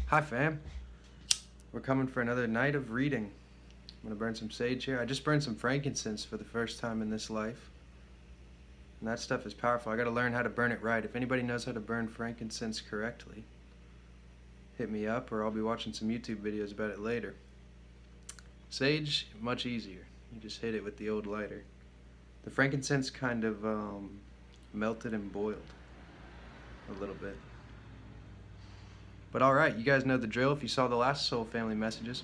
Hi fam, we're coming for another night of reading. I'm going to burn some sage here. I just burned some frankincense for the first time in this life. And that stuff is powerful. I got to learn how to burn it right. If anybody knows how to burn frankincense correctly, hit me up or I'll be watching some YouTube videos about it later. Sage, much easier. You just hit it with the old lighter. The frankincense kind of melted and boiled a little bit. But alright, you guys know the drill if you saw the last Soul Family messages.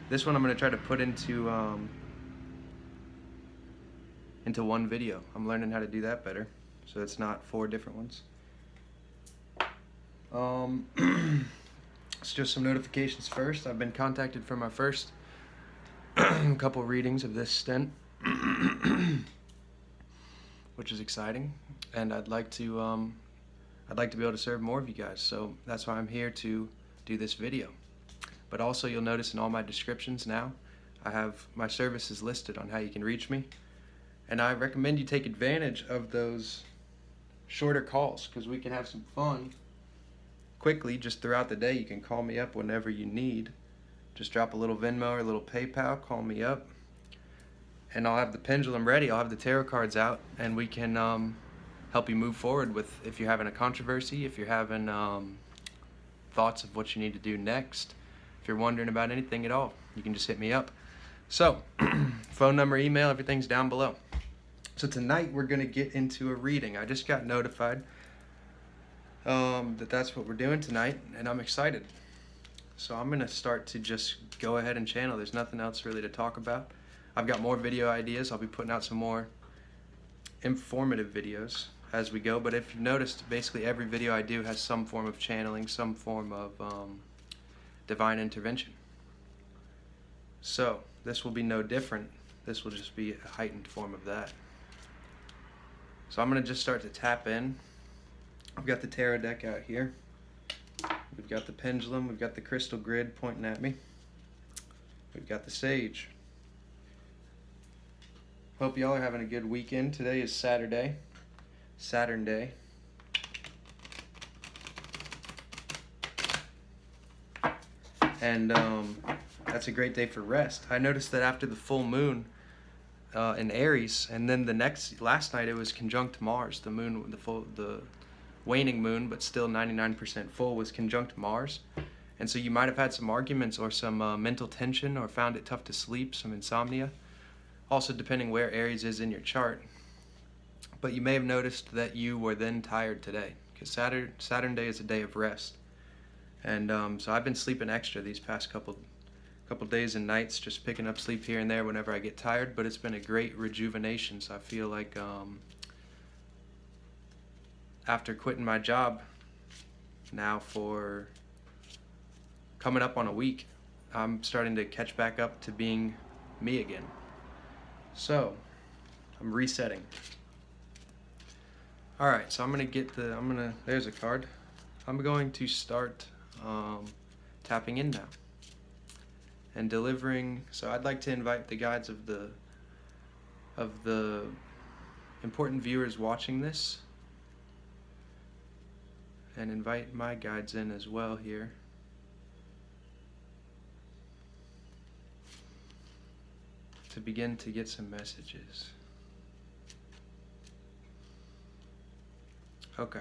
This one I'm going to try to put into one video. I'm learning how to do that better, so it's not 4 different ones. It's just some notifications first. I've been contacted for my first couple readings of this stint, which is exciting, and I'd like to be able to serve more of you guys, so that's why I'm here to do this video. But also you'll notice in all my descriptions now, I have my services listed on how you can reach me, and I recommend you take advantage of those shorter calls because we can have some fun quickly just throughout the day. You can call me up whenever you need. Just drop a little Venmo or a little PayPal, call me up, and I'll have the pendulum ready. I'll have the tarot cards out, and we can help you move forward with if you're having a controversy, if you're having thoughts of what you need to do next, if you're wondering about anything at all, you can just hit me up. So, phone number, email, everything's down below. So tonight we're going to get into a reading. I just got notified that that's what we're doing tonight, and I'm excited. So I'm going to start to just go ahead and channel. There's nothing else really to talk about. I've got more video ideas. I'll be putting out some more informative videos as we go, but if you've noticed, basically every video I do has some form of channeling, some form of divine intervention. So this will be no different. This will just be a heightened form of that. So I'm going to just start to tap in. I've got the tarot deck out here. We've got the pendulum. We've got the crystal grid pointing at me. We've got the sage. Hope y'all are having a good weekend. Today is Saturday. Saturn Day. And that's a great day for rest. I noticed that after the full moon in Aries, and then last night it was conjunct Mars. The moon, the waning moon, but still 99% full, was conjunct Mars. And so you might have had some arguments or some mental tension or found it tough to sleep, some insomnia. Also depending where Aries is in your chart. But you may have noticed that you were then tired today, because Saturn Day is a day of rest. And so I've been sleeping extra these past couple days and nights, just picking up sleep here and there whenever I get tired, but it's been a great rejuvenation. So I feel like after quitting my job now for coming up on a week, I'm starting to catch back up to being me again. So I'm resetting. Alright, so there's a card. I'm going to start tapping in now and delivering. So I'd like to invite the guides of the important viewers watching this, and invite my guides in as well here. To begin to get some messages. Okay.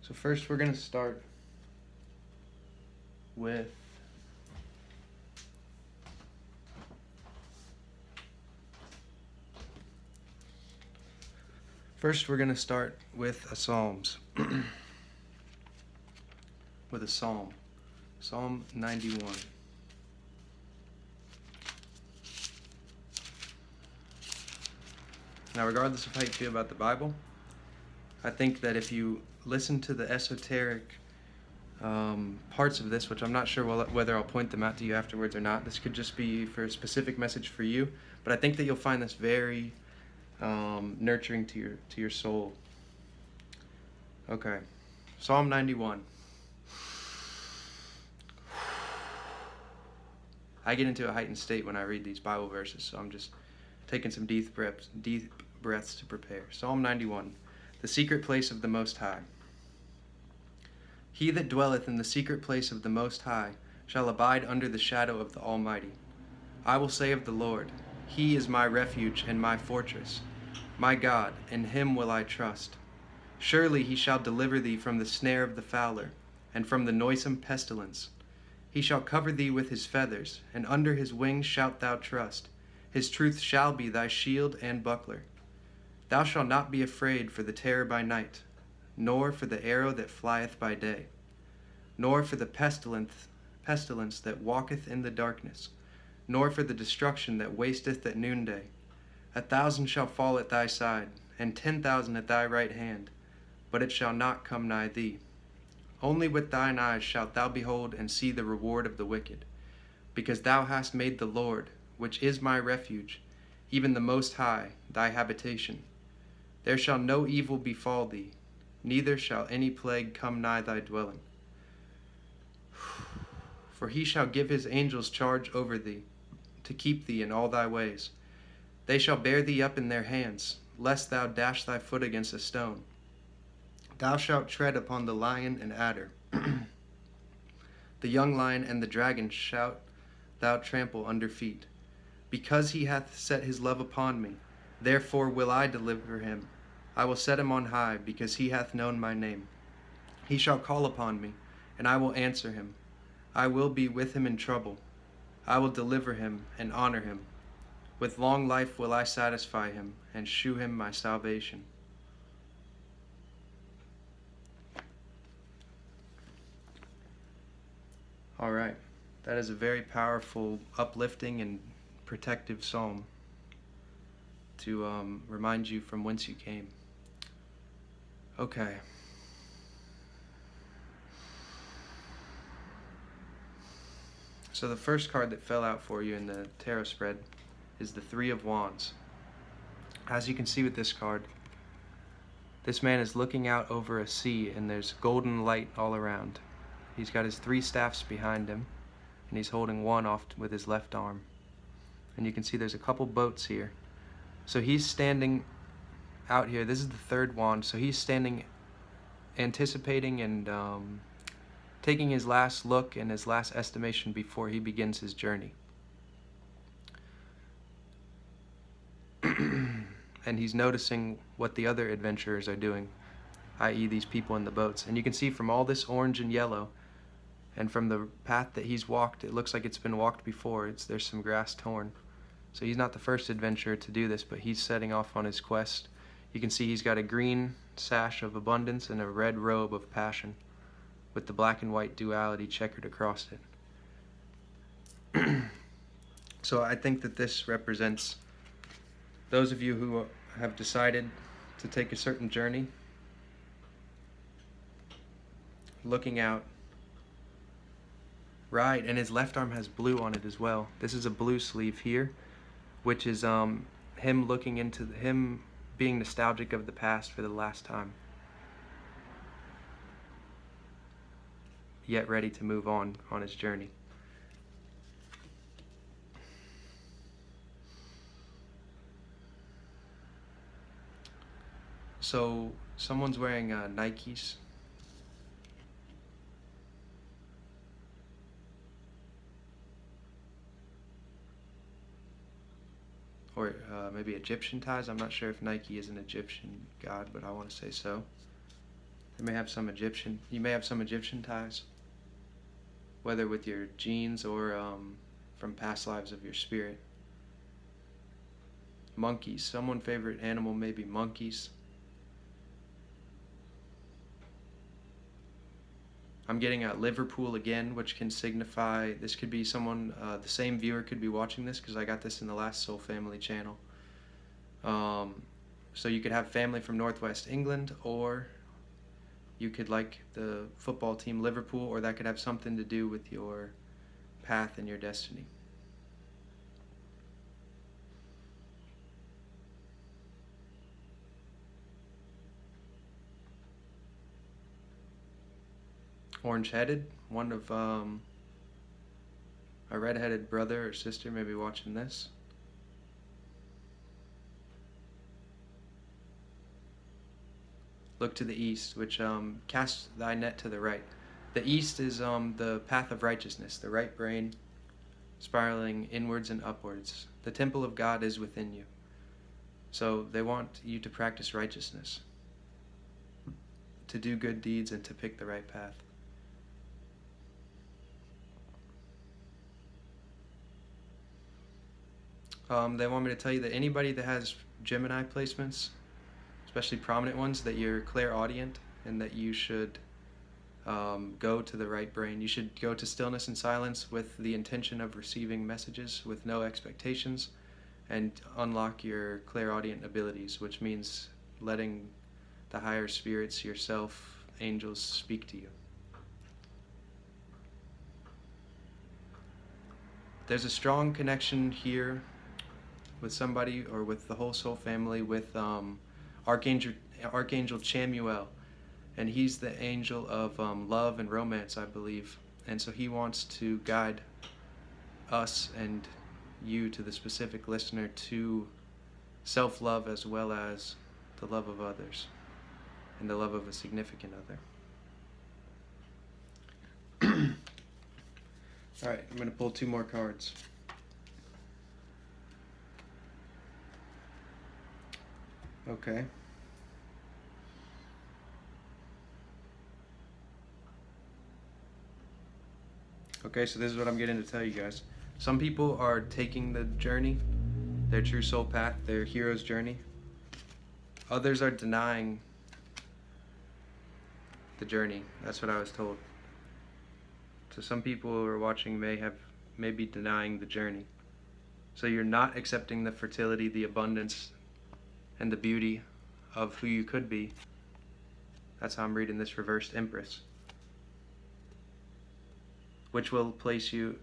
So first we're going to start with a Psalms. With a Psalm. Psalm 91. Now, regardless of how you feel about the Bible, I think that if you listen to the esoteric parts of this, which I'm not sure whether I'll point them out to you afterwards or not, this could just be for a specific message for you, but I think that you'll find this very nurturing to your soul. Okay, Psalm 91. I get into a heightened state when I read these Bible verses, so I'm just taking some deep breaths to prepare. Psalm 91, the secret place of the Most High. He that dwelleth in the secret place of the Most High shall abide under the shadow of the Almighty. I will say of the Lord, He is my refuge and my fortress. My God, in Him will I trust. Surely He shall deliver thee from the snare of the fowler, and from the noisome pestilence. He shall cover thee with His feathers, and under His wings shalt thou trust. His truth shall be thy shield and buckler. Thou shalt not be afraid for the terror by night, nor for the arrow that flieth by day, nor for the pestilence that walketh in the darkness, nor for the destruction that wasteth at noonday. 1,000 shall fall at thy side, and 10,000 at thy right hand, but it shall not come nigh thee. Only with thine eyes shalt thou behold and see the reward of the wicked, because thou hast made the Lord, which is my refuge, even the Most High, thy habitation. There shall no evil befall thee, neither shall any plague come nigh thy dwelling. For He shall give His angels charge over thee, to keep thee in all thy ways. They shall bear thee up in their hands, lest thou dash thy foot against a stone. Thou shalt tread upon the lion and adder. The young lion and the dragon shalt thou trample under feet. Because he hath set his love upon me, therefore will I deliver him. I will set him on high, because he hath known my name. He shall call upon me, and I will answer him. I will be with him in trouble. I will deliver him and honor him. With long life will I satisfy him, and shew him my salvation. All right, that is a very powerful, uplifting, and protective psalm to remind you from whence you came. Okay. So the first card that fell out for you in the tarot spread is the Three of Wands. As you can see with this card, this man is looking out over a sea, and there's golden light all around. He's got his 3 staffs behind him, and he's holding one off with his left arm. And you can see there's a couple boats here. So he's standing out here. This is the 3rd wand. So he's standing, anticipating and taking his last look and his last estimation before he begins his journey. And he's noticing what the other adventurers are doing, i.e. these people in the boats. And you can see from all this orange and yellow, and from the path that he's walked, it looks like it's been walked before. There's some grass torn. So he's not the first adventurer to do this, but he's setting off on his quest. You can see he's got a green sash of abundance and a red robe of passion, with the black and white duality checkered across it. So I think that this represents those of you who have decided to take a certain journey, looking out. Right, and his left arm has blue on it as well. This is a blue sleeve here, which is him looking into him being nostalgic of the past for the last time, yet ready to move on his journey. So someone's wearing Nikes. Or maybe Egyptian ties. I'm not sure if Nike is an Egyptian god, but I want to say so. You may have some Egyptian ties, whether with your genes or from past lives of your spirit. Monkeys. Someone's favorite animal may be monkeys. I'm getting Liverpool again, which can signify, this could be someone, the same viewer could be watching this, because I got this in the last Soul Family channel. So you could have family from Northwest England, or you could like the football team Liverpool, or that could have something to do with your path and your destiny. Orange-headed, one of a red-headed brother or sister may be watching this. Look to the east, which cast thy net to the right. The east is the path of righteousness, the right brain spiraling inwards and upwards. The temple of God is within you. So they want you to practice righteousness, to do good deeds, and to pick the right path. They want me to tell you that anybody that has Gemini placements, especially prominent ones, that you're clairaudient and that you should go to the right brain. You should go to stillness and silence with the intention of receiving messages with no expectations, and unlock your clairaudient abilities, which means letting the higher spirits, yourself, angels speak to you. There's a strong connection here with somebody, or with the whole soul family, with Archangel Chamuel, and he's the angel of love and romance, I believe, and so he wants to guide us and you, to the specific listener, to self-love as well as the love of others and the love of a significant other. All right, I'm going to pull 2 more cards. Okay. Okay, so this is what I'm getting to tell you guys. Some people are taking the journey, their true soul path, their hero's journey. Others are denying the journey. That's what I was told. So some people who are watching may be denying the journey. So you're not accepting the fertility, the abundance, and the beauty of who you could be. That's how I'm reading this reversed Empress, which will place you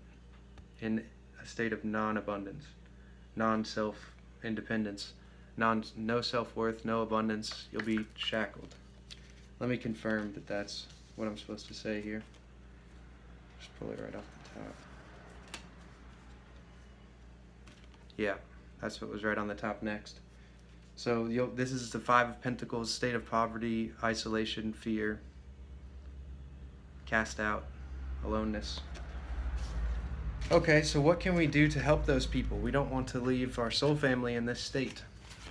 in a state of non-abundance, non-self-independence, no self-worth, no abundance. You'll be shackled. Let me confirm that that's what I'm supposed to say here. Just pull it right off the top. Yeah, that's what was right on the top next. So this is the 5 of Pentacles, state of poverty, isolation, fear, cast out, aloneness. Okay, so what can we do to help those people? We don't want to leave our soul family in this state.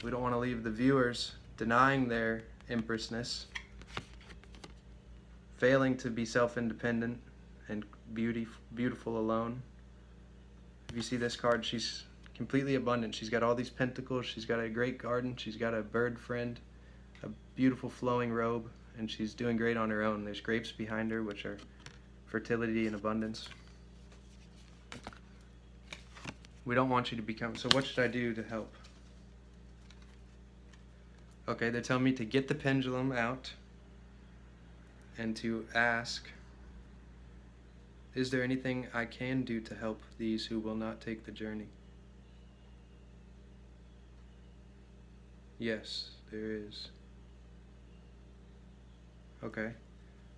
We don't want to leave the viewers denying their empressness, failing to be self-independent and beautiful alone. If you see this card, she's completely abundant. She's got all these pentacles. She's got a great garden. She's got a bird friend, a beautiful flowing robe, and she's doing great on her own. There's grapes behind her, which are fertility and abundance. We don't want you to become... So what should I do to help? Okay, they're telling me to get the pendulum out and to ask, is there anything I can do to help these who will not take the journey? Yes, there is. Okay.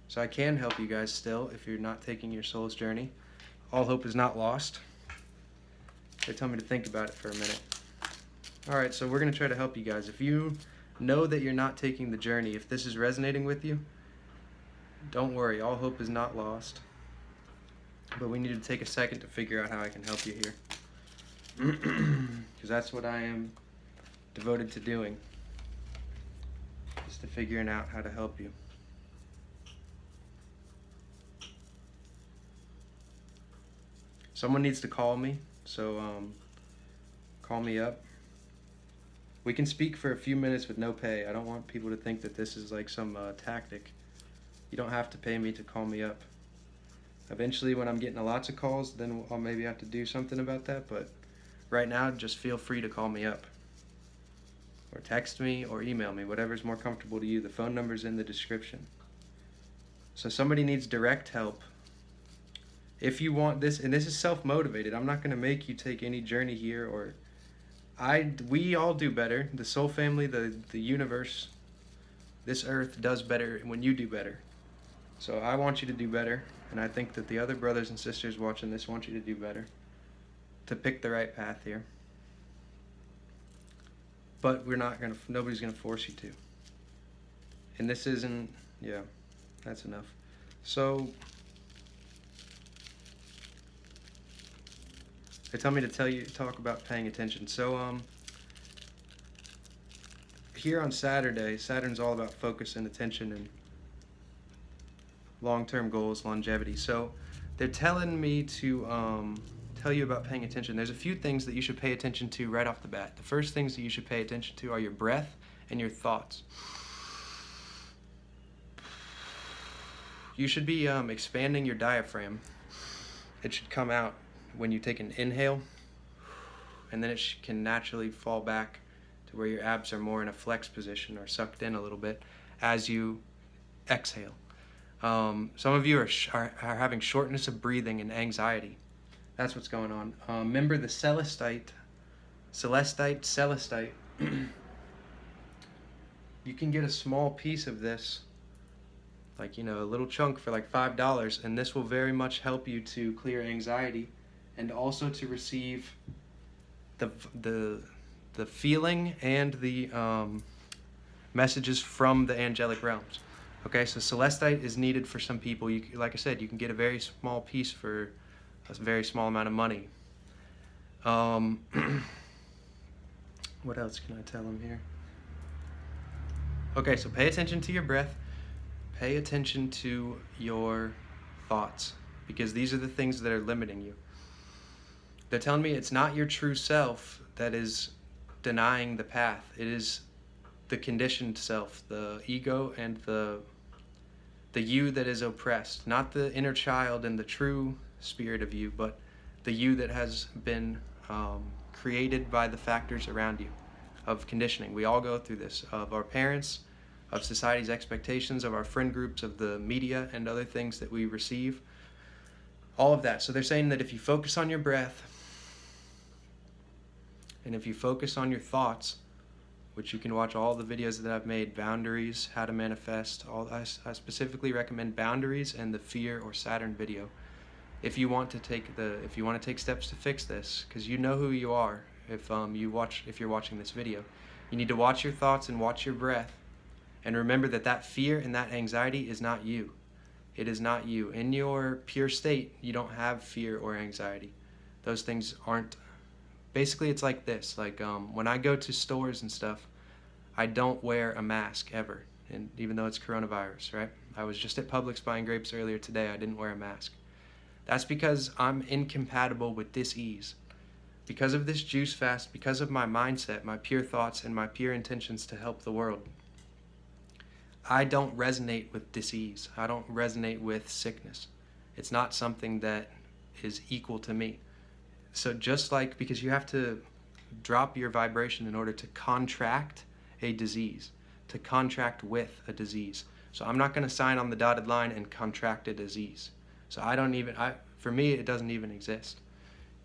So I can help you guys still if you're not taking your soul's journey. All hope is not lost. They tell me to think about it for a minute. Alright, so we're going to try to help you guys. If you know that you're not taking the journey, if this is resonating with you, don't worry, all hope is not lost. But we need to take a second to figure out how I can help you here. Because that's what I am devoted to doing, is to figuring out how to help you. Someone needs to call me, so call me up. We can speak for a few minutes with no pay. I don't want people to think that this is like some tactic. You don't have to pay me to call me up. Eventually, when I'm getting lots of calls, then I'll maybe have to do something about that, but right now, just feel free to call me up. Or text me or email me, whatever's more comfortable to you. The phone number's in the description. So somebody needs direct help. If you want this, and this is self-motivated, I'm not going to make you take any journey here, or we all do better. The soul family, the universe, this earth does better when you do better. So I want you to do better, and I think that the other brothers and sisters watching this want you to do better, to pick the right path here. But nobody's gonna force you to. And this isn't, yeah, that's enough. So They tell me to talk about paying attention. So here on Saturday, Saturn's all about focus and attention and long-term goals, longevity. So they're telling me to tell you about paying attention. There's a few things that you should pay attention to right off the bat. The first things that you should pay attention to are your breath and your thoughts. You should be expanding your diaphragm. It should come out when you take an inhale, and then it can naturally fall back to where your abs are more in a flex position or sucked in a little bit as you exhale. Some of you are having shortness of breathing and anxiety. That's what's going on. Remember the celestite. You can get a small piece of this, like, a little chunk for like $5, and this will very much help you to clear anxiety and also to receive the feeling and the messages from the angelic realms. Okay, so celestite is needed for some people. Like I said, you can get a very small piece for a very small amount of money. What else can I tell them here? Okay, so pay attention to your breath. Pay attention to your thoughts, because these are the things that are limiting you. They're telling me it's not your true self that is denying the path. It is the conditioned self, the ego, and the you that is oppressed. Not the inner child and the true spirit of you, but the you that has been created by the factors around you of conditioning. We all go through this, of our parents, of society's expectations, of our friend groups, of the media and other things that we receive. All of that. So they're saying that if you focus on your breath, and if you focus on your thoughts, which you can watch all the videos that I've made, boundaries, how to manifest, I specifically recommend boundaries and the fear or Saturn video. If you want to take steps to fix this, because you know who you are. If you're watching this video, you need to watch your thoughts and watch your breath, and remember that fear and that anxiety is not you. It is not you. In your pure state, you don't have fear or anxiety. Those things aren't. Basically, it's like this. Like when I go to stores and stuff, I don't wear a mask ever, and even though it's coronavirus, right? I was just at Publix buying grapes earlier today. I didn't wear a mask. That's because I'm incompatible with dis-ease. Because of this juice fast, because of my mindset, my pure thoughts, and my pure intentions to help the world, I don't resonate with dis-ease. I don't resonate with sickness. It's not something that is equal to me. So just like, because you have to drop your vibration in order to contract a disease, to contract with a disease. So I'm not going to sign on the dotted line and contract a disease. So for me, it doesn't even exist.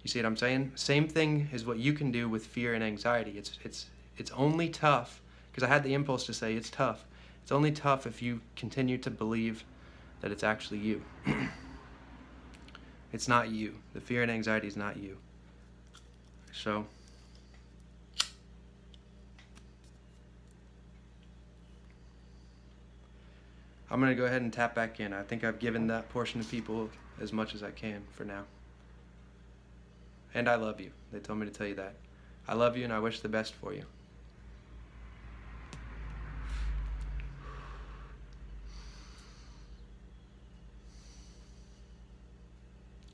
You see what I'm saying? Same thing is what you can do with fear and anxiety. It's only tough, because I had the impulse to say it's tough. It's only tough if you continue to believe that it's actually you. It's not you. The fear and anxiety is not you. So I'm going to go ahead and tap back in. I think I've given that portion of people as much as I can for now. And I love you. They told me to tell you that. I love you and I wish the best for you.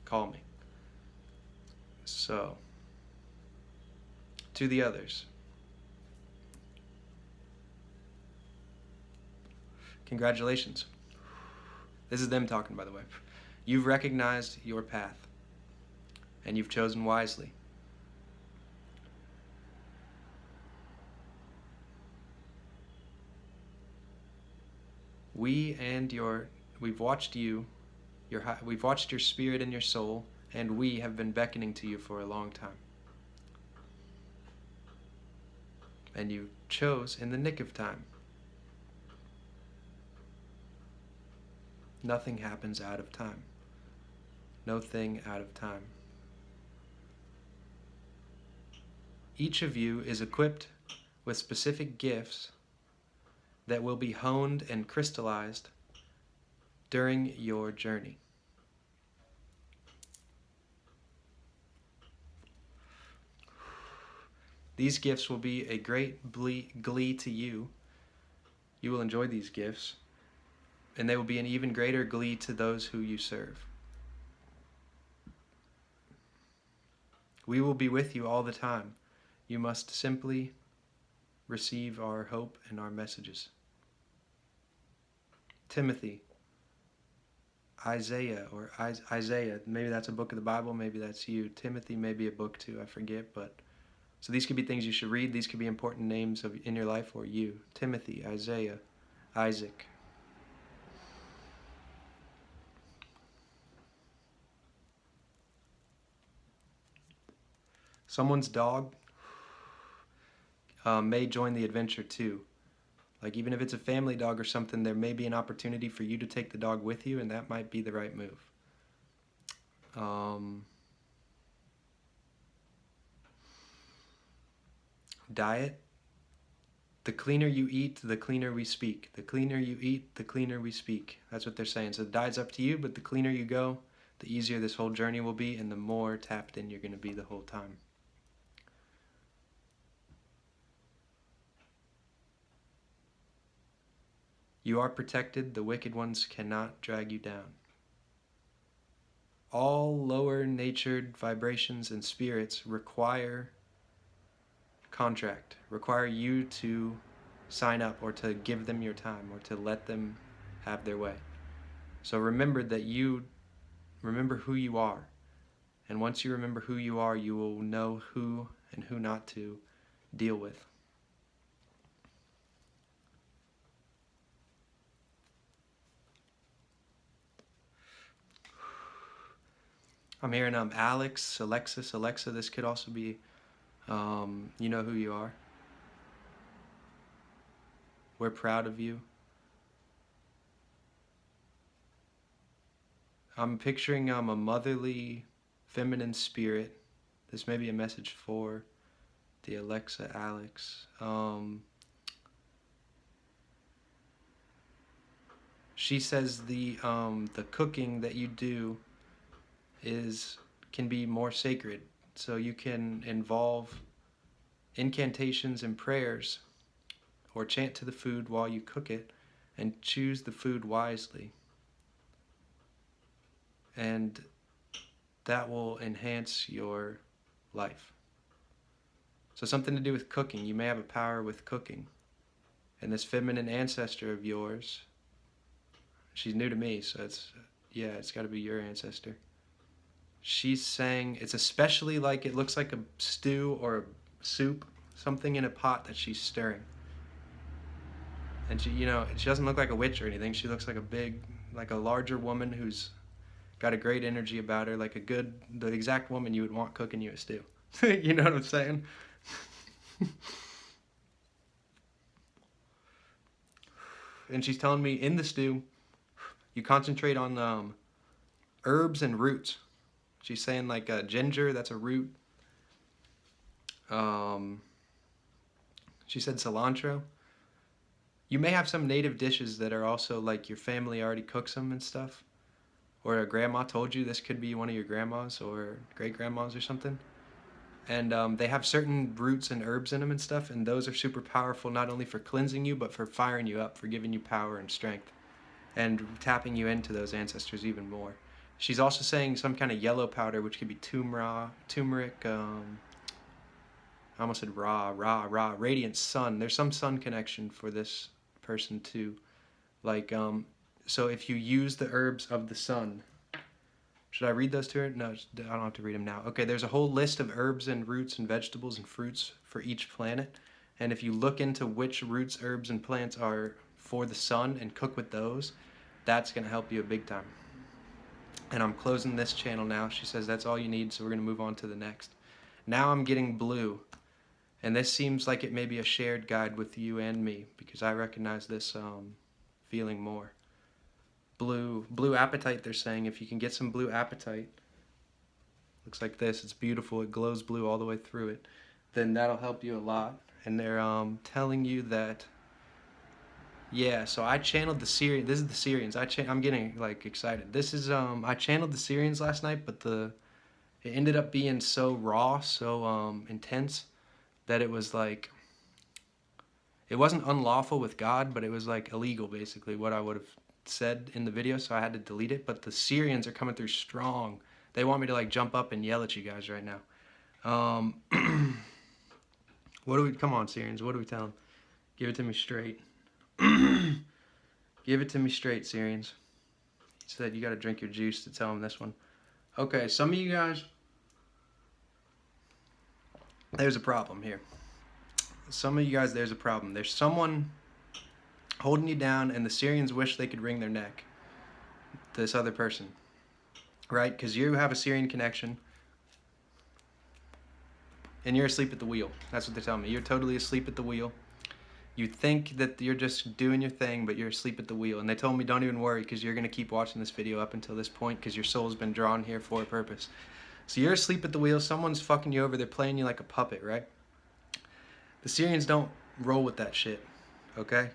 Call me. So, to the others. Congratulations. This is them talking, by the way. You've recognized your path, and you've chosen wisely. We've watched we've watched your spirit and your soul, and we have been beckoning to you for a long time. And you chose in the nick of time. Nothing happens out of time. No thing out of time. Each of you is equipped with specific gifts that will be honed and crystallized during your journey. These gifts will be a great glee to you. You will enjoy these gifts, and they will be an even greater glee to those who you serve. We will be with you all the time. You must simply receive our hope and our messages. Timothy, Isaiah, maybe that's a book of the Bible, maybe that's you. Timothy may be a book too, I forget, but so these could be things you should read. These could be important names in your life or you. Timothy, Isaiah, Isaac. Someone's dog may join the adventure too. Like even if it's a family dog or something, there may be an opportunity for you to take the dog with you, and that might be the right move. Diet. The cleaner you eat, the cleaner we speak. The cleaner you eat, the cleaner we speak. That's what they're saying. So the diet's up to you, but the cleaner you go, the easier this whole journey will be, and the more tapped in you're going to be the whole time. You are protected. The wicked ones cannot drag you down. All lower natured vibrations and spirits require contract, require you to sign up or to give them your time or to let them have their way. So remember who you are. And once you remember who you are, you will know who and who not to deal with. I'm hearing Alex, Alexis, Alexa. This could also be, you know who you are. We're proud of you. I'm picturing a motherly, feminine spirit. This may be a message for the Alexa, Alex. She says the cooking that you do can be more sacred. So you can involve incantations and prayers or chant to the food while you cook it and choose the food wisely. And that will enhance your life. So something to do with cooking. You may have a power with cooking. And this feminine ancestor of yours, she's new to me, so it's got to be your ancestor. She's saying it's especially like it looks like a stew or a soup, something in a pot that she's stirring. And she doesn't look like a witch or anything. She looks like a larger woman who's got a great energy about her, like the exact woman you would want cooking you a stew. You know what I'm saying? And she's telling me in the stew, you concentrate on herbs and roots. She's saying like ginger, that's a root. She said cilantro. You may have some native dishes that are also like your family already cooks them and stuff. Or a grandma told you this could be one of your grandmas or great-grandmas or something. And they have certain roots and herbs in them and stuff, and those are super powerful not only for cleansing you, but for firing you up, for giving you power and strength, and tapping you into those ancestors even more. She's also saying some kind of yellow powder, which could be turmeric, I almost said radiant sun. There's some sun connection for this person too. Like, so if you use the herbs of the sun, should I read those to her? No, I don't have to read them now. Okay, there's a whole list of herbs and roots and vegetables and fruits for each planet. And if you look into which roots, herbs, and plants are for the sun and cook with those, that's going to help you a big time. And I'm closing this channel now. She says that's all you need, so we're going to move on to the next. Now I'm getting blue. And this seems like it may be a shared guide with you and me, because I recognize this feeling more. Blue appetite, they're saying. If you can get some blue appetite, looks like this, it's beautiful, it glows blue all the way through it, then that'll help you a lot. And they're telling you that, yeah, so I channeled the Sirian. This is the Sirians. I'm getting like excited. This is I channeled the Sirians last night, but it ended up being so raw, so intense. that it was like, it wasn't unlawful with God, but it was like illegal, basically, what I would have said in the video, so I had to delete it. But the Sirians are coming through strong. They want me to like jump up and yell at you guys right now. What do we, come on, Sirians, what do we tell them? Give it to me straight. Give it to me straight, Sirians. He said you gotta drink your juice to tell them this one. Okay, some of you guys, there's a problem here. Some of you guys, there's a problem. There's someone holding you down, and the Sirians wish they could wring their neck. This other person, right? Because you have a Sirian connection, and you're asleep at the wheel. That's what they're telling me. You're totally asleep at the wheel. You think that you're just doing your thing, but you're asleep at the wheel. And they told me, don't even worry, because you're going to keep watching this video up until this point, because your soul's been drawn here for a purpose. So you're asleep at the wheel. Someone's fucking you over. They're playing you like a puppet, right? The Sirians don't roll with that shit, okay?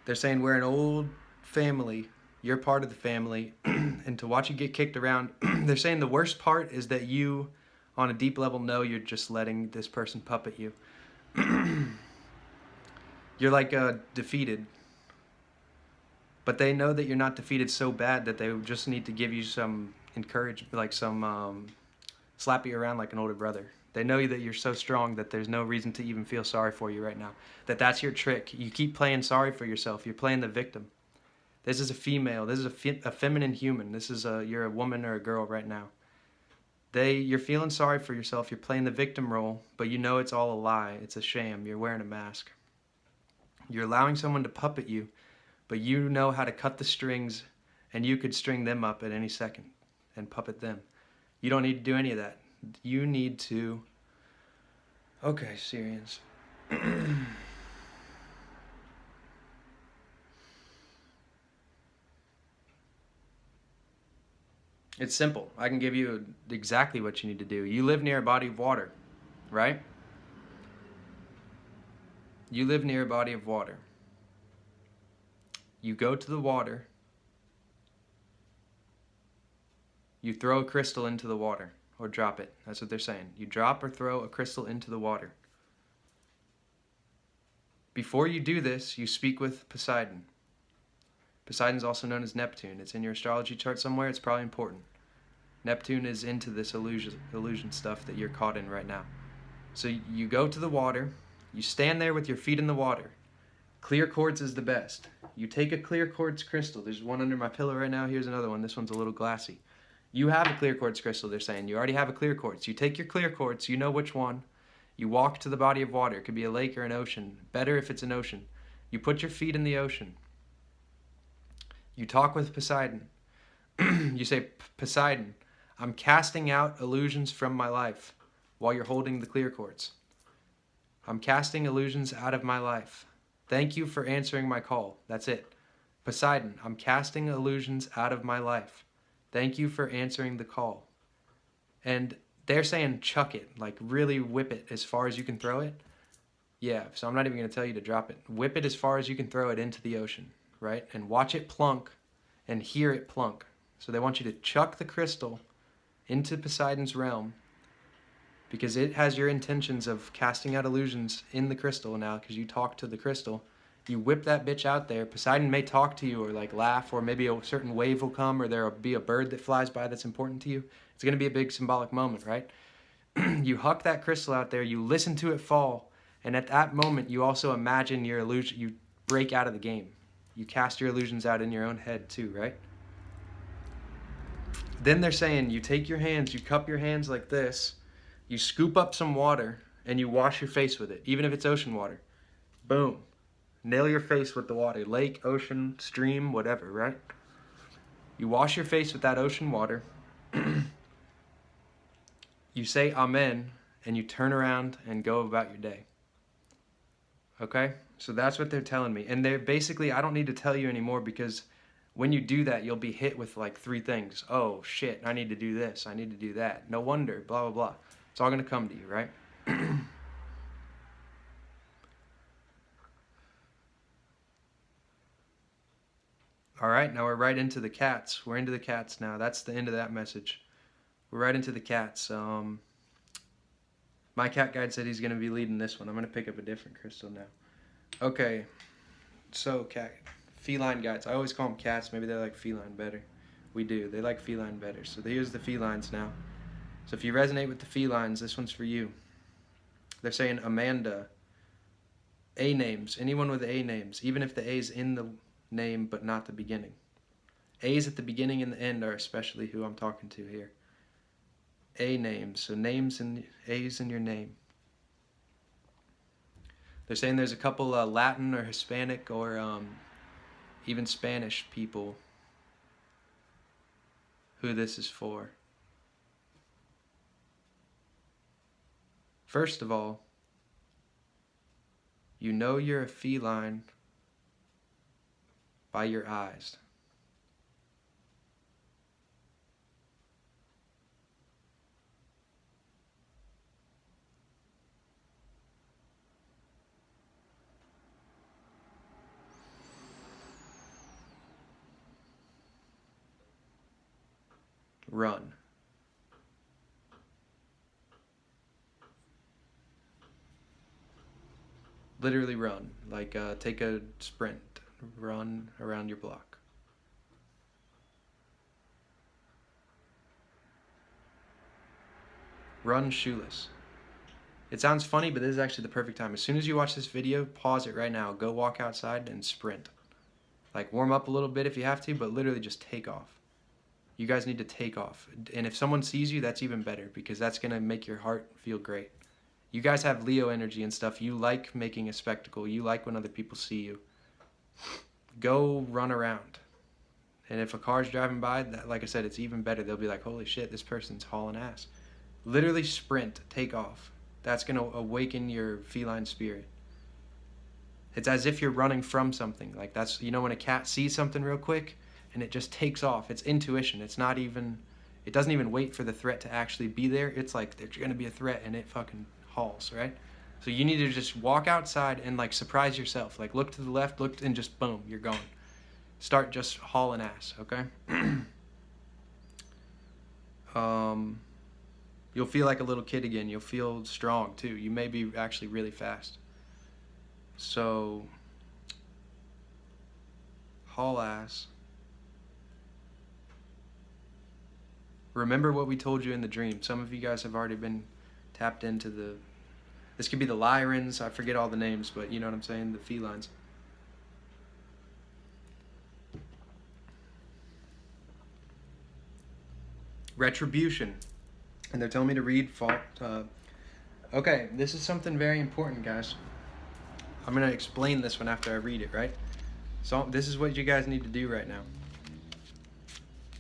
They're saying we're an old family. You're part of the family. And to watch you get kicked around, they're saying the worst part is that you, on a deep level, know you're just letting this person puppet you. You're like defeated. But they know that you're not defeated so bad that they just need to give you some encouragement, like some slap you around like an older brother. They know that you're so strong that there's no reason to even feel sorry for you right now. That's your trick. You keep playing sorry for yourself. You're playing the victim. This is a female. This is a feminine human. This is you're a woman or a girl right now. You're feeling sorry for yourself. You're playing the victim role, but you know it's all a lie. It's a sham. You're wearing a mask. You're allowing someone to puppet you, but you know how to cut the strings, and you could string them up at any second and puppet them. You don't need to do any of that. You need to... Okay, Sirians. It's simple. I can give you exactly what you need to do. You live near a body of water, right? You live near a body of water. You go to the water. You throw a crystal into the water. Or drop it. That's what they're saying. You drop or throw a crystal into the water. Before you do this, you speak with Poseidon. Poseidon's also known as Neptune. It's in your astrology chart somewhere. It's probably important. Neptune is into this illusion stuff that you're caught in right now. So you go to the water. You stand there with your feet in the water. Clear quartz is the best. You take a clear quartz crystal. There's one under my pillow right now. Here's another one. This one's a little glassy. You have a clear quartz crystal, they're saying. You already have a clear quartz. You take your clear quartz, you know which one. You walk to the body of water. It could be a lake or an ocean. Better if it's an ocean. You put your feet in the ocean. You talk with Poseidon. You say, Poseidon, I'm casting out illusions from my life while you're holding the clear quartz. I'm casting illusions out of my life. Thank you for answering my call. That's it. Poseidon, I'm casting illusions out of my life. Thank you for answering the call. And they're saying chuck it, like really whip it as far as you can throw it. Yeah, so I'm not even going to tell you to drop it. Whip it as far as you can throw it into the ocean, right? And watch it plunk and hear it plunk. So they want you to chuck the crystal into Poseidon's realm because it has your intentions of casting out illusions in the crystal now because you talk to the crystal. You whip that bitch out there. Poseidon may talk to you or like laugh, or maybe a certain wave will come, or there'll be a bird that flies by that's important to you. It's going to be a big symbolic moment, right? You huck that crystal out there, you listen to it fall, and at that moment you also imagine your illusion, you break out of the game. You cast your illusions out in your own head too, right? Then they're saying you take your hands, you cup your hands like this, you scoop up some water, and you wash your face with it, even if it's ocean water. Boom. Nail your face with the water. Lake, ocean, stream, whatever, right? You wash your face with that ocean water. You say amen, and you turn around and go about your day. Okay? So that's what they're telling me. And they're basically, I don't need to tell you anymore because when you do that, you'll be hit with like 3 things. Oh, shit, I need to do this. I need to do that. No wonder, blah, blah, blah. It's all going to come to you, right? All right, now we're right into the cats. We're into the cats now. That's the end of that message. We're right into the cats. My cat guide said he's going to be leading this one. I'm going to pick up a different crystal now. Okay, so cat, feline guides. I always call them cats. Maybe they like feline better. We do. They like feline better. So here's the felines now. So if you resonate with the felines, this one's for you. They're saying Amanda, A names, anyone with A names, even if the A's in the name but not the beginning. A's at the beginning and the end are especially who I'm talking to here. A names, so names and A's in your name. They're saying there's a couple Latin or Hispanic or even Spanish people who this is for. First of all, you know you're a feline by your eyes. Run. Literally run. Like take a sprint. Run around your block. Run shoeless. It sounds funny, but this is actually the perfect time. As soon as you watch this video, pause it right now. Go walk outside and sprint. Like warm up a little bit if you have to, but literally just take off. You guys need to take off. And if someone sees you, that's even better because that's going to make your heart feel great. You guys have Leo energy and stuff. You like making a spectacle. You like when other people see you. Go run around. And if a car's driving by, that, like I said, it's even better. They'll be like, holy shit, this person's hauling ass. Literally sprint, take off. That's going to awaken your feline spirit. It's as if you're running from something. Like that's, you know, when a cat sees something real quick and it just takes off. It's intuition. It's not even, it doesn't even wait for the threat to actually be there. It's like there's going to be a threat and it fucking hauls, right? So you need to just walk outside and like surprise yourself. Like look to the left, look, and just boom, you're going. Start just hauling ass, okay? You'll feel like a little kid again. You'll feel strong too. You may be actually really fast. So haul ass. Remember what we told you in the dream. Some of you guys have already been tapped into the, this could be the Lyrans, I forget all the names, but you know what I'm saying, the felines. Retribution. And they're telling me to read fault. Okay, this is something very important, guys. I'm going to explain this one after I read it, right? So this is what you guys need to do right now.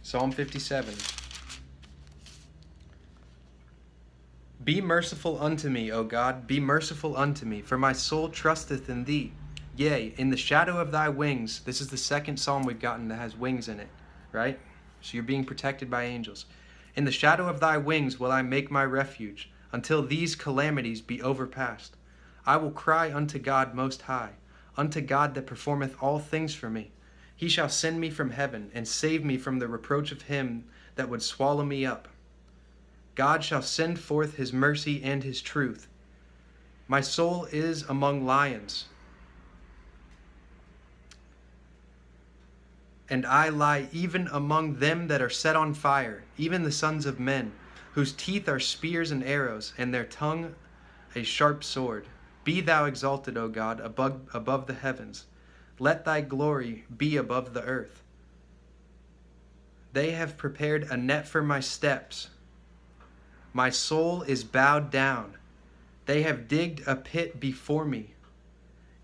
Psalm 57. Be merciful unto me, O God, be merciful unto me, for my soul trusteth in thee. Yea, in the shadow of thy wings. This is the second psalm we've gotten that has wings in it, right? So you're being protected by angels. In the shadow of thy wings will I make my refuge, until these calamities be overpast. I will cry unto God most high, unto God that performeth all things for me. He shall send me from heaven, and save me from the reproach of him that would swallow me up. God shall send forth his mercy and his truth. My soul is among lions, and I lie even among them that are set on fire, even the sons of men, whose teeth are spears and arrows, and their tongue a sharp sword. Be thou exalted, O God, above the heavens. Let thy glory be above the earth. They have prepared a net for my steps. My soul is bowed down. They have digged a pit before me,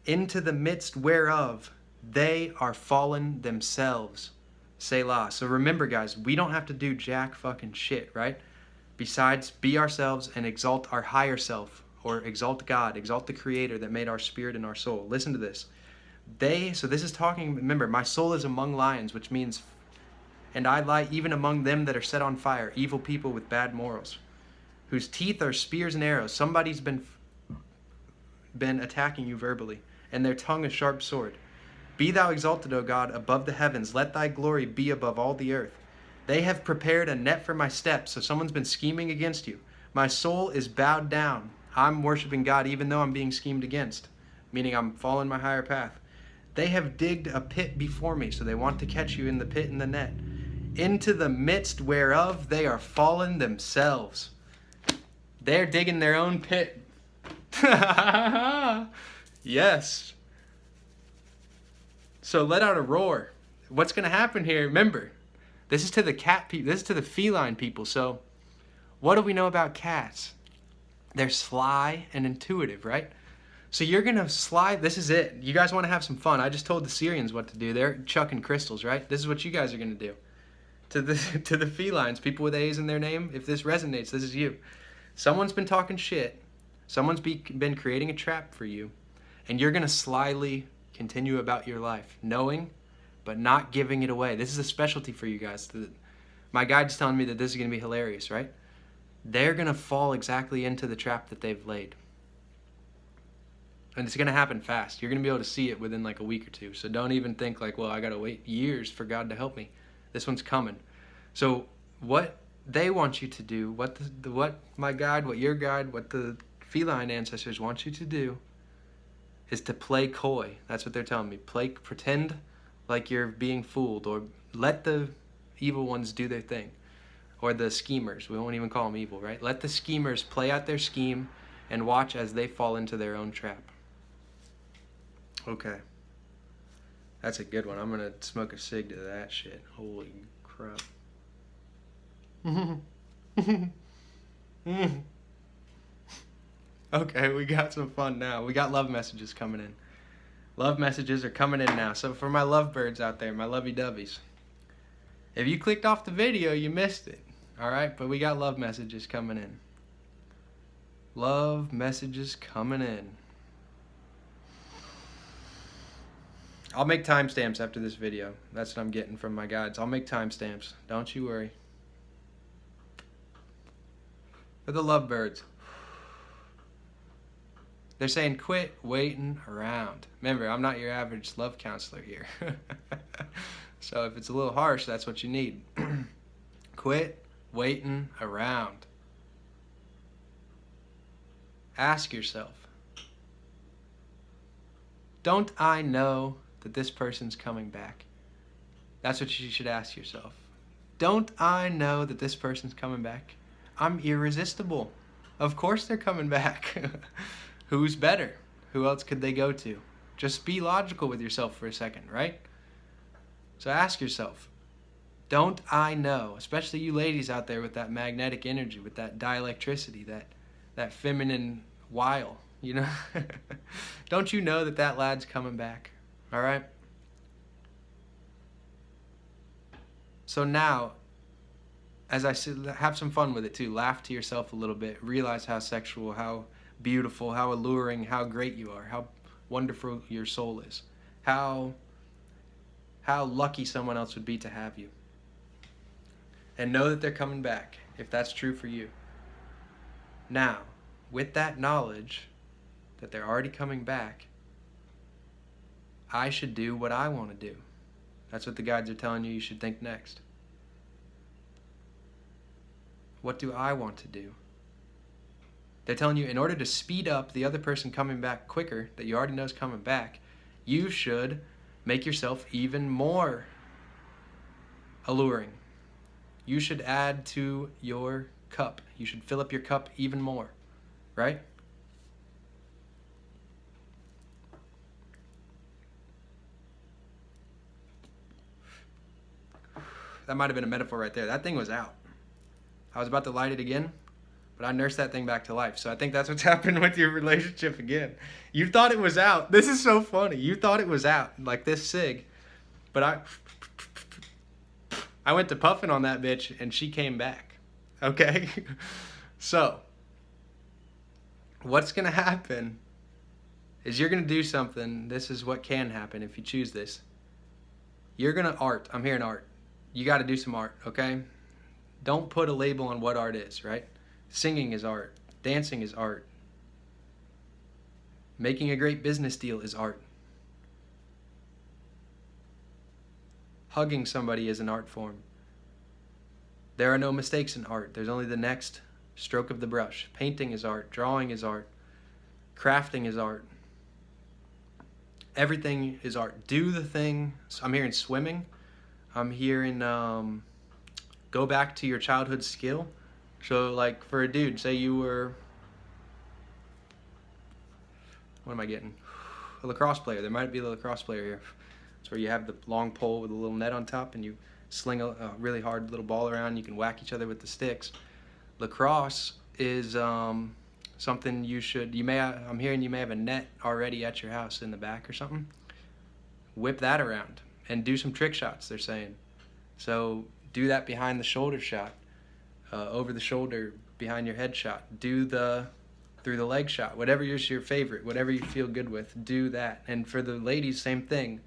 into the midst whereof they are fallen themselves. Selah. So remember, guys, we don't have to do jack fucking shit, right? Besides, be ourselves and exalt our higher self, or exalt God, exalt the Creator that made our spirit and our soul. Listen to this. So this is talking, remember, my soul is among lions, which means, and I lie even among them that are set on fire, evil people with bad morals, whose teeth are spears and arrows. Somebody's been attacking you verbally, and their tongue a sharp sword. Be thou exalted, O God, above the heavens. Let thy glory be above all the earth. They have prepared a net for my steps. So someone's been scheming against you. My soul is bowed down. I'm worshiping God even though I'm being schemed against, meaning I'm following my higher path. They have digged a pit before me, so they want to catch you in the pit and the net, into the midst whereof they are fallen themselves. They're digging their own pit. Yes. So let out a roar. What's going to happen here? Remember, this is to the cat people. This is to the feline people. So what do we know about cats? They're sly and intuitive, right? So you're going to slide. This is it. You guys want to have some fun. I just told the Sirians what to do. They're chucking crystals, right? This is what you guys are going to do. To the felines, people with A's in their name, if this resonates, this is you. Someone's been talking shit. Someone's been creating a trap for you. And you're going to slyly continue about your life, knowing but not giving it away. This is a specialty for you guys. My guide's telling me that this is going to be hilarious, right? They're going to fall exactly into the trap that they've laid. And it's going to happen fast. You're going to be able to see it within like a week or two. So don't even think like, well, I got to wait years for God to help me. This one's coming. So what they want you to do, what my guide, what your guide, what the feline ancestors want you to do is to play coy. That's what they're telling me. Pretend like you're being fooled, or let the evil ones do their thing. Or the schemers. We won't even call them evil, right? Let the schemers play out their scheme and watch as they fall into their own trap. Okay. That's a good one. I'm going to smoke a cig to that shit. Holy crap. Okay, we got some fun now. We got love messages coming in. Love messages are coming in now. So for my lovebirds out there, my lovey-doveys, if you clicked off the video, you missed it. All right, but we got love messages coming in. Love messages coming in. I'll make timestamps after this video. That's what I'm getting from my guides. I'll make timestamps. Don't you worry. For the lovebirds, they're saying quit waiting around. Remember, I'm not your average love counselor here. So if it's a little harsh, that's what you need. Quit waiting around. Ask yourself, don't I know that this person's coming back? That's what you should ask yourself. Don't I know that this person's coming back? I'm irresistible. Of course they're coming back. Who's better? Who else could they go to? Just be logical with yourself for a second, right? So ask yourself, don't I know, especially you ladies out there with that magnetic energy, with that dielectricity, that feminine wile, you know? Don't you know that that lad's coming back? All right? So now, as I said, have some fun with it too. Laugh to yourself a little bit. Realize how sexual, how beautiful, how alluring, how great you are, how wonderful your soul is, how lucky someone else would be to have you. And know that they're coming back, if that's true for you. Now, with that knowledge that they're already coming back, I should do what I want to do. That's what the guides are telling you should think next. What do I want to do? They're telling you in order to speed up the other person coming back quicker, that you already know is coming back, you should make yourself even more alluring. You should add to your cup. You should fill up your cup even more, right? That might have been a metaphor right there. That thing was out. I was about to light it again, but I nursed that thing back to life. So I think that's what's happened with your relationship again. You thought it was out. This is so funny. You thought it was out, like this cig. But I went to puffing on that bitch, and she came back. Okay? So, what's going to happen is you're going to do something. This is what can happen if you choose this. You're going to art. I'm hearing art. You got to do some art, okay? Don't put a label on what art is, right? Singing is art. Dancing is art. Making a great business deal is art. Hugging somebody is an art form. There are no mistakes in art. There's only the next Stroke of the brush. Painting is art. Drawing is art. Crafting is art. Everything is art. Do the thing. I'm hearing swimming. I'm hearing go back to your childhood skill. So like for a dude, say you were, what am I getting? A lacrosse player. There might be a lacrosse player here. It's where you have the long pole with a little net on top and you sling a really hard little ball around. You can whack each other with the sticks. Lacrosse is something I'm hearing you may have a net already at your house in the back or something. Whip that around and do some trick shots, they're saying. So do that behind the shoulder shot, over the shoulder, behind your head shot. Do the through the leg shot, whatever is your favorite, whatever you feel good with, do that. And for the ladies, same thing.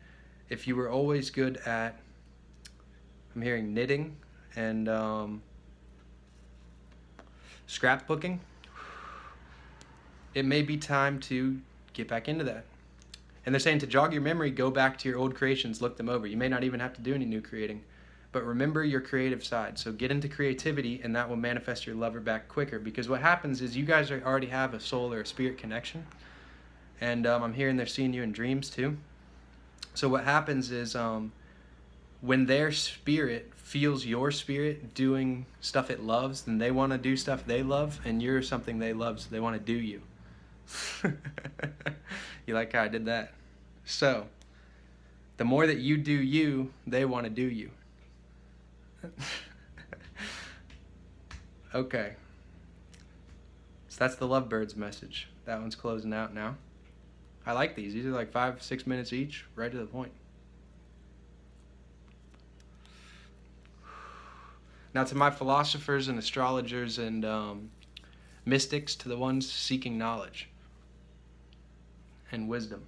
If you were always good at, I'm hearing knitting and scrapbooking, it may be time to get back into that. And they're saying to jog your memory, go back to your old creations, look them over. You may not even have to do any new creating, but remember your creative side. So get into creativity, and that will manifest your lover back quicker. Because what happens is you guys already have a soul or a spirit connection, and I'm hearing they're seeing you in dreams too. So what happens is when their spirit feels your spirit doing stuff it loves, then they want to do stuff they love, and you're something they love, so they want to do you. You like how I did that? So the more that you do you, they want to do you. Okay, so that's the lovebirds message. That one's closing out now. I like these. These are like 5-6 minutes each, right to the point. Now to my philosophers and astrologers and mystics, to the ones seeking knowledge and wisdom,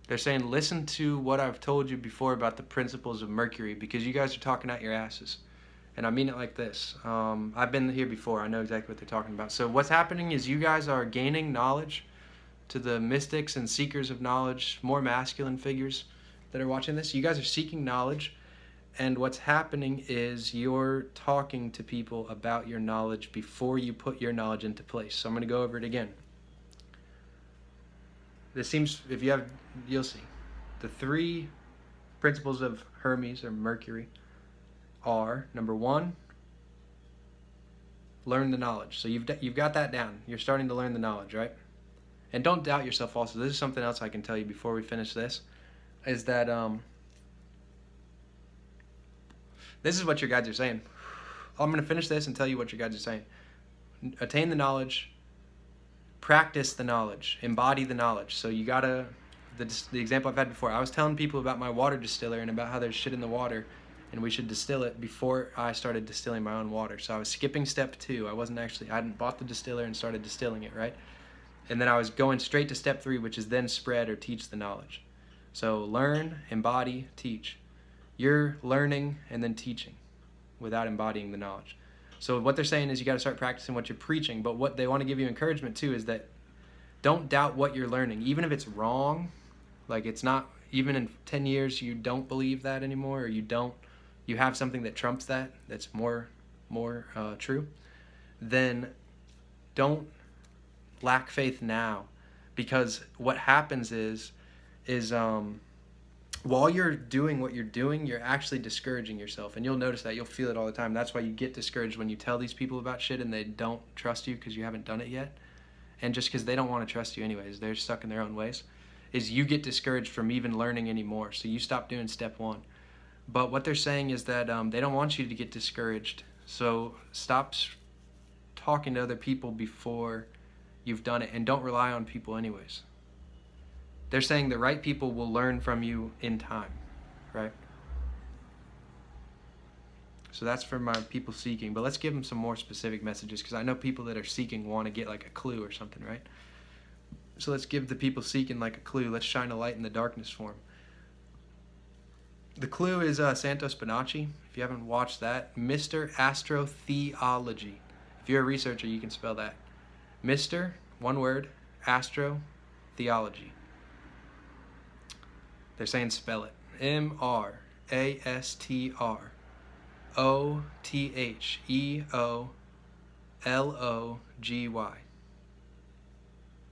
they're saying listen to what I've told you before about the principles of Mercury, because you guys are talking out your asses. And I mean it like this. I've been here before. I know exactly what they're talking about. So what's happening is you guys are gaining knowledge. To the mystics and seekers of knowledge, more masculine figures that are watching this, you guys are seeking knowledge. And what's happening is you're talking to people about your knowledge before you put your knowledge into place. So I'm going to go over it again. This seems, if you have, you'll see. The 3 principles of Hermes or Mercury are, number 1, learn the knowledge. So you've got that down. You're starting to learn the knowledge, right? And don't doubt yourself also. This is something else I can tell you before we finish this, is that this is what your guides are saying. I'm going to finish this and tell you what your guides are saying. Attain the knowledge, practice the knowledge, embody the knowledge. So you gotta, the example I've had before, I was telling people about my water distiller and about how there's shit in the water and we should distill it before I started distilling my own water. So I was skipping step 2. I hadn't bought the distiller and started distilling it, right? And then I was going straight to step 3, which is then spread or teach the knowledge. So learn, embody, teach. You're learning and then teaching without embodying the knowledge. So what they're saying is you got to start practicing what you're preaching, but what they want to give you encouragement too is that don't doubt what you're learning. Even if it's wrong, like it's not, even in 10 years you don't believe that anymore, or you have something that trumps that, that's more true, then don't lack faith now, because what happens is while you're doing what you're doing, you're actually discouraging yourself, and you'll notice that. You'll feel it all the time. That's why you get discouraged when you tell these people about shit and they don't trust you because you haven't done it yet, and just because they don't want to trust you anyways, they're stuck in their own ways, is you get discouraged from even learning anymore, so you stop doing step 1. But what they're saying is that they don't want you to get discouraged, so stop talking to other people before you've done it, and don't rely on people anyways. They're saying the right people will learn from you in time, right? So that's for my people seeking, but let's give them some more specific messages, because I know people that are seeking want to get like a clue or something, right? So let's give the people seeking like a clue. Let's shine a light in the darkness for them. The clue is Santos Bonacci. If you haven't watched that, Mr. Astrotheology. If you're a researcher, you can spell that. Mr., one word, Astrotheology. They're saying spell it. MrAstrotheology. Logy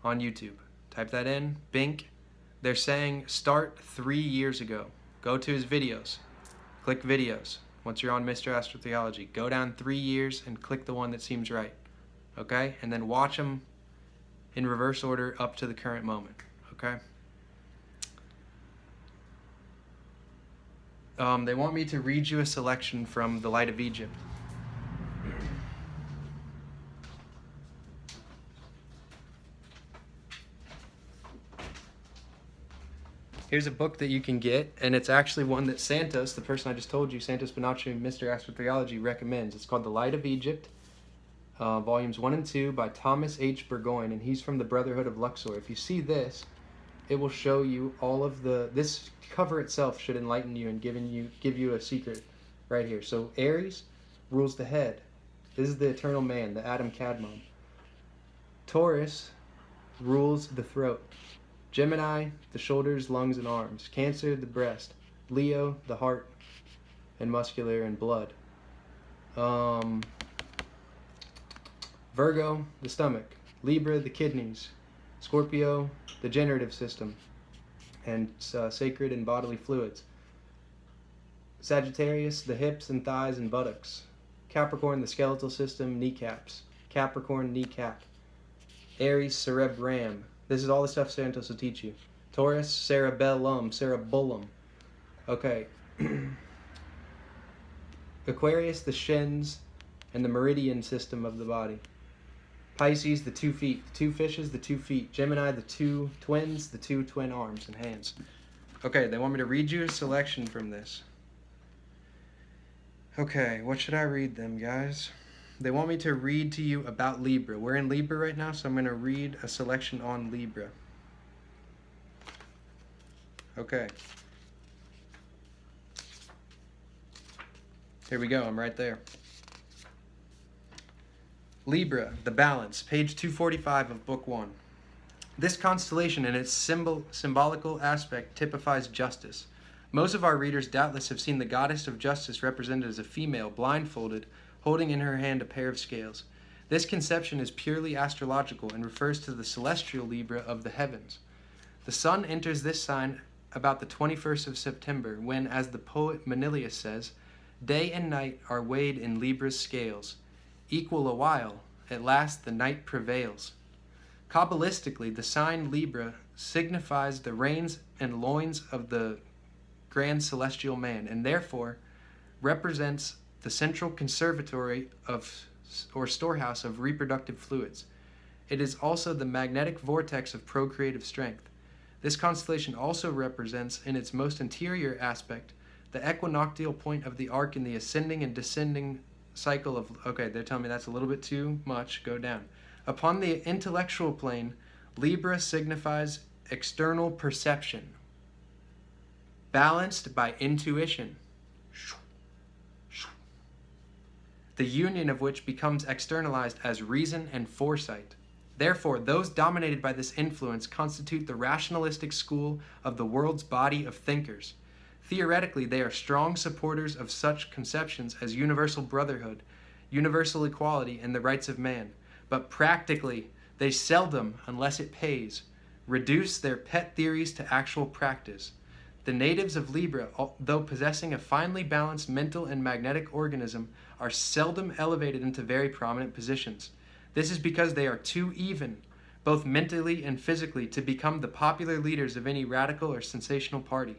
on YouTube. Type that in, Bink. They're saying start 3 years ago. Go to his videos. Click videos. Once you're on Mr. Astrotheology, go down 3 years and click the one that seems right. Okay? And then watch them in reverse order up to the current moment. Okay? They want me to read you a selection from The Light of Egypt. Here's a book that you can get, and it's actually one that Santos, the person I just told you, Santos Bonacci, Mr. Astrotheology, recommends. It's called The Light of Egypt, volumes 1 and 2 by Thomas H. Burgoyne, and he's from the Brotherhood of Luxor. If you see this, it will show you all of this cover itself should enlighten you and give you a secret right here. So Aries rules the head. This is the eternal man, the Adam Kadmon. Taurus rules the throat. Gemini, the shoulders, lungs, and arms. Cancer, the breast. Leo, the heart and muscular and blood. Virgo, the stomach. Libra, the kidneys. Scorpio, the generative system and sacred and bodily fluids. Sagittarius, the hips and thighs and buttocks. Capricorn, the skeletal system, kneecaps. Capricorn, kneecap. Aries, cerebrum. This is all the stuff Santos will teach you. Taurus, cerebellum, cerebellum. Okay. Aquarius, the shins and the meridian system of the body. Pisces, the 2 feet. The 2 fishes, the 2 feet. Gemini, the 2 twins, the 2 twin arms and hands. Okay, they want me to read you a selection from this. Okay, what should I read them, guys? They want me to read to you about Libra. We're in Libra right now, so I'm going to read a selection on Libra. Okay. Here we go, I'm right there. Libra, the balance, page 245 of book 1. This constellation in its symbolical aspect typifies justice. Most of our readers doubtless have seen the goddess of justice represented as a female, blindfolded, holding in her hand a pair of scales. This conception is purely astrological and refers to the celestial Libra of the heavens. The sun enters this sign about the 21st of September, when, as the poet Manilius says, day and night are weighed in Libra's scales. Equal a while, at last the night prevails. Kabbalistically, the sign Libra signifies the reins and loins of the grand celestial man, and therefore represents the central conservatory or storehouse of reproductive fluids. It is also the magnetic vortex of procreative strength. This constellation also represents, in its most interior aspect, the equinoctial point of the arc in the ascending and descending cycle of... Okay, they're telling me that's a little bit too much. Go down. Upon the intellectual plane, Libra signifies external perception, balanced by intuition, the union of which becomes externalized as reason and foresight. Therefore, those dominated by this influence constitute the rationalistic school of the world's body of thinkers. Theoretically, they are strong supporters of such conceptions as universal brotherhood, universal equality, and the rights of man. But practically, they seldom, unless it pays, reduce their pet theories to actual practice. The natives of Libra, though possessing a finely balanced mental and magnetic organism, are seldom elevated into very prominent positions. This is because they are too even, both mentally and physically, to become the popular leaders of any radical or sensational party.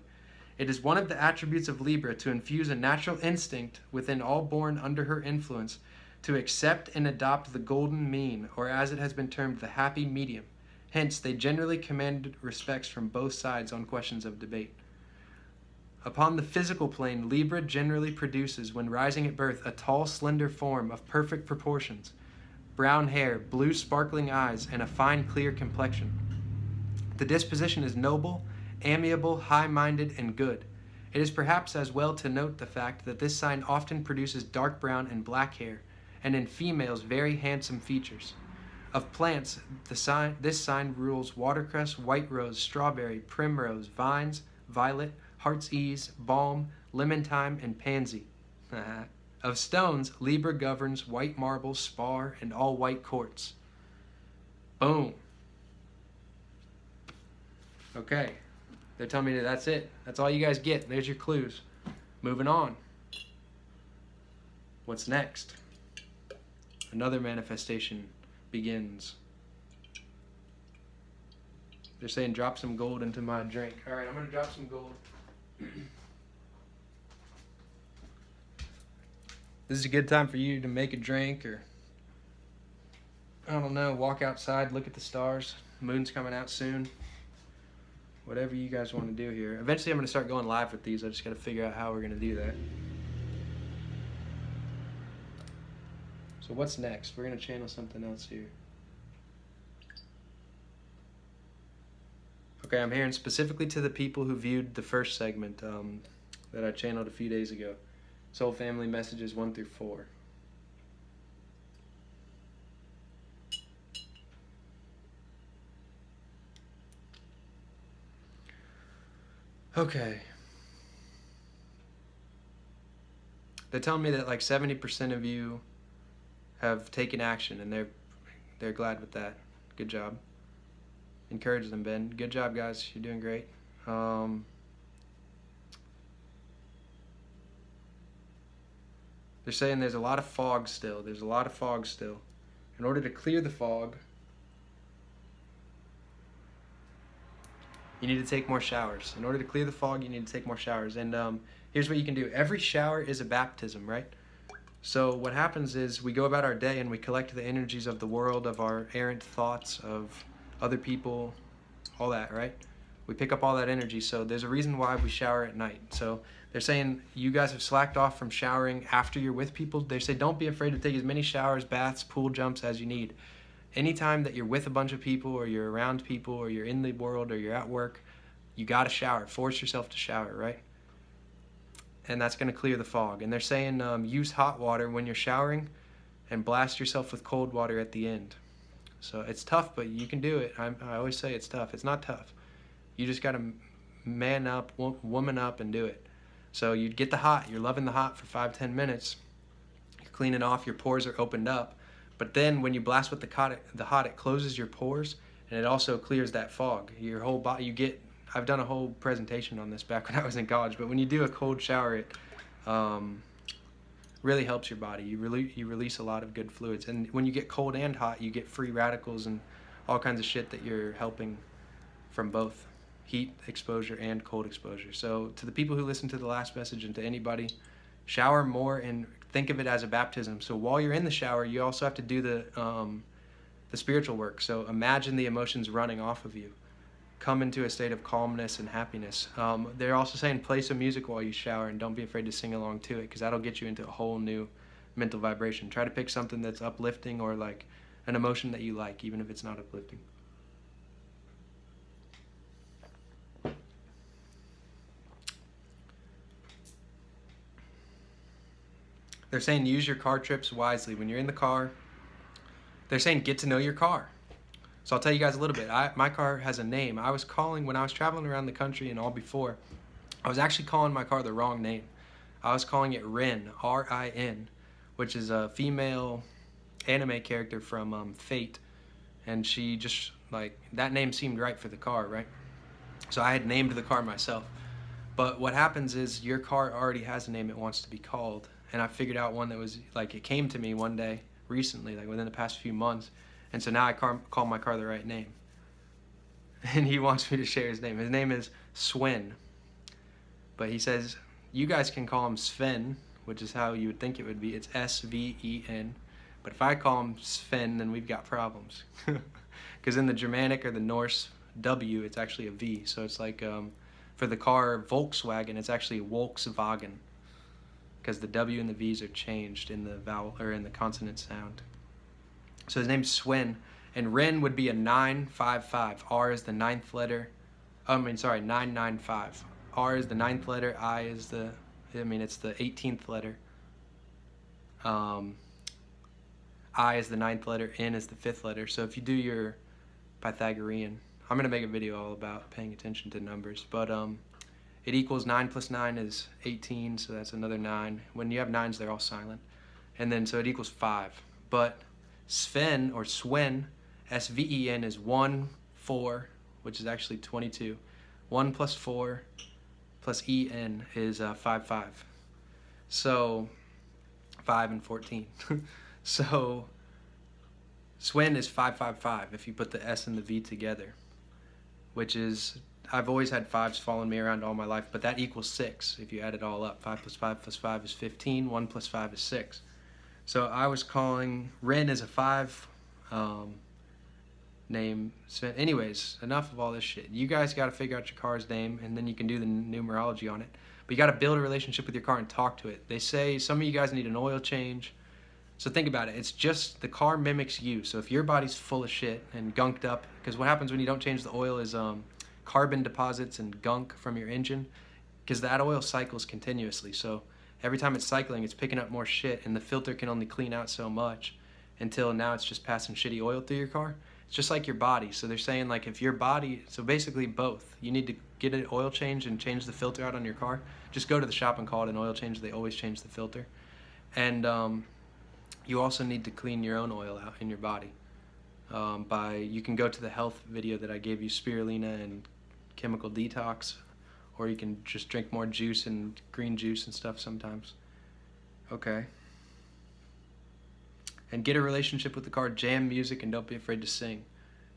It is one of the attributes of Libra to infuse a natural instinct within all born under her influence to accept and adopt the golden mean, or as it has been termed, the happy medium. Hence, they generally command respects from both sides on questions of debate. Upon the physical plane, Libra generally produces, when rising at birth, a tall, slender form of perfect proportions, brown hair, blue sparkling eyes, and a fine, clear complexion. The disposition is noble, amiable, high-minded, and good. It is perhaps as well to note the fact that this sign often produces dark brown and black hair, and in females very handsome features. Of plants, this sign rules watercress, white rose, strawberry, primrose, vines, violet, heart's ease, balm, lemon thyme, and pansy. Of stones, Libra governs white marble, spar, and all white quartz. Boom. Okay. They're telling me that's it. That's all you guys get. There's your clues. Moving on. What's next? Another manifestation begins. They're saying drop some gold into my drink. All right, I'm going to drop some gold. This is a good time for you to make a drink or, I don't know, walk outside, look at the stars. The moon's coming out soon. Whatever you guys want to do here. Eventually I'm going to start going live with these. I just got to figure out how we're going to do that. So what's next? We're going to channel something else here. Okay, I'm hearing specifically to the people who viewed the first segment that I channeled a few days ago. Soul Family messages 1 through 4. Okay. They're telling me that like 70% of you have taken action, and they're glad with that. Good job. Encourage them, Ben. Good job, guys. You're doing great. They're saying there's a lot of fog still. There's a lot of fog still. In order to clear the fog, you need to take more showers. In order to clear the fog, you need to take more showers. And here's what you can do. Every shower is a baptism, right? So what happens is we go about our day and we collect the energies of the world, of our errant thoughts, of other people, all that, right? We pick up all that energy. So there's a reason why we shower at night. So they're saying you guys have slacked off from showering after you're with people. They say don't be afraid to take as many showers, baths, pool jumps as you need. Anytime that you're with a bunch of people or you're around people or you're in the world or you're at work, you got to shower. Force yourself to shower, right? And that's going to clear the fog. And they're saying use hot water when you're showering and blast yourself with cold water at the end. So it's tough, but you can do it. I always say it's tough. It's not tough. You just got to man up, woman up, and do it. So you get the hot. You're loving the hot for 5-10 minutes. You're cleaning off. Your pores are opened up. But then when you blast with the hot, it closes your pores, and it also clears that fog. Your whole body, you get, I've done a whole presentation on this back when I was in college, but when you do a cold shower, it really helps your body. You release a lot of good fluids. And when you get cold and hot, you get free radicals and all kinds of shit that you're helping from both heat exposure and cold exposure. So to the people who listened to the last message and to anybody, shower more and think of it as a baptism. So while you're in the shower, you also have to do the spiritual work. So imagine the emotions running off of you. Come into a state of calmness and happiness. They're also saying play some music while you shower and don't be afraid to sing along to it, because that'll get you into a whole new mental vibration. Try to pick something that's uplifting or like an emotion that you like, even if it's not uplifting. They're saying use your car trips wisely. When you're in the car, they're saying get to know your car. So I'll tell you guys a little bit. My car has a name. I was calling, when I was traveling around the country and all before, I was actually calling my car the wrong name. I was calling it Rin, R-I-N, which is a female anime character from Fate. And she just, like, that name seemed right for the car, right? So I had named the car myself. But what happens is your car already has a name it wants to be called. And I figured out one that was, like, it came to me one day recently, like within the past few months. And so now I call my car the right name. And he wants me to share his name. His name is Swen. But he says, you guys can call him Sven, which is how you would think it would be. It's S-V-E-N. But if I call him Sven, then we've got problems. Because in the Germanic or the Norse W, it's actually a V. So it's like, for the car Volkswagen, it's actually Volkswagen. Because the W and the V's are changed in the vowel or in the consonant sound. So his name's Swen, and Ren would be a 955. R is the 9th letter. 995. R is the 9th letter. I is it's the 18th letter. I is the 9th letter. N is the 5th letter. So if you do your Pythagorean, I'm gonna make a video all about paying attention to numbers. But It equals 9 plus 9 is 18, so that's another 9. When you have 9s, they're all silent. And then so it equals 5. But Sven, or Swen, S-V-E-N, is 1, 4, which is actually 22. 1 plus 4 plus E-N is 5, 5. So 5 and 14. So Swen is 555 if you put the S and the V together, which is, I've always had 5s following me around all my life, but that equals 6 if you add it all up. 5 plus 5 is 15, 1 plus 5 is 6. So I was calling Ren as a 5 name. Anyways, enough of all this shit. You guys got to figure out your car's name, and then you can do the numerology on it. But you got to build a relationship with your car and talk to it. They say some of you guys need an oil change. So think about it. It's just the car mimics you. So if your body's full of shit and gunked up, because what happens when you don't change the oil is carbon deposits and gunk from your engine, because that oil cycles continuously. So every time it's cycling, it's picking up more shit, and the filter can only clean out so much until now it's just passing shitty oil through your car. It's just like your body. So they're saying, like, if your body, so basically both, you need to get an oil change and change the filter out on your car. Just go to the shop and call it an oil change. They always change the filter. And you also need to clean your own oil out in your body. You can go to the health video that I gave you, spirulina and chemical detox, or you can just drink more juice and green juice and stuff sometimes. Okay. And get a relationship with the car, jam music, and don't be afraid to sing.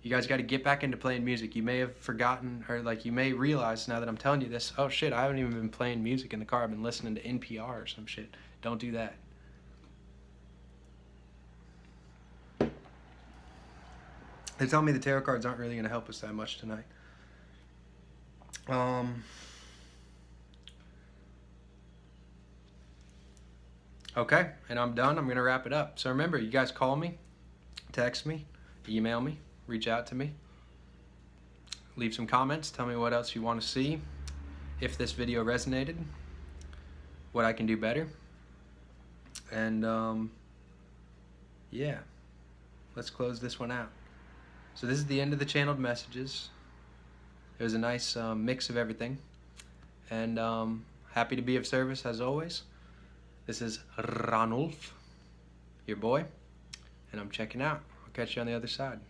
You guys got to get back into playing music. You may have forgotten, or like you may realize now that I'm telling you this, oh shit, I haven't even been playing music in the car. I've been listening to NPR or some shit. Don't do that. They tell me the tarot cards aren't really going to help us that much tonight. Okay, and I'm done. I'm going to wrap it up. So remember, you guys call me, text me, email me, reach out to me, leave some comments, tell me what else you want to see, if this video resonated, what I can do better, and yeah, let's close this one out. So this is the end of the channeled messages. It was a nice mix of everything, and happy to be of service as always. This is Ranulf, your boy, and I'm checking out. I'll catch you on the other side.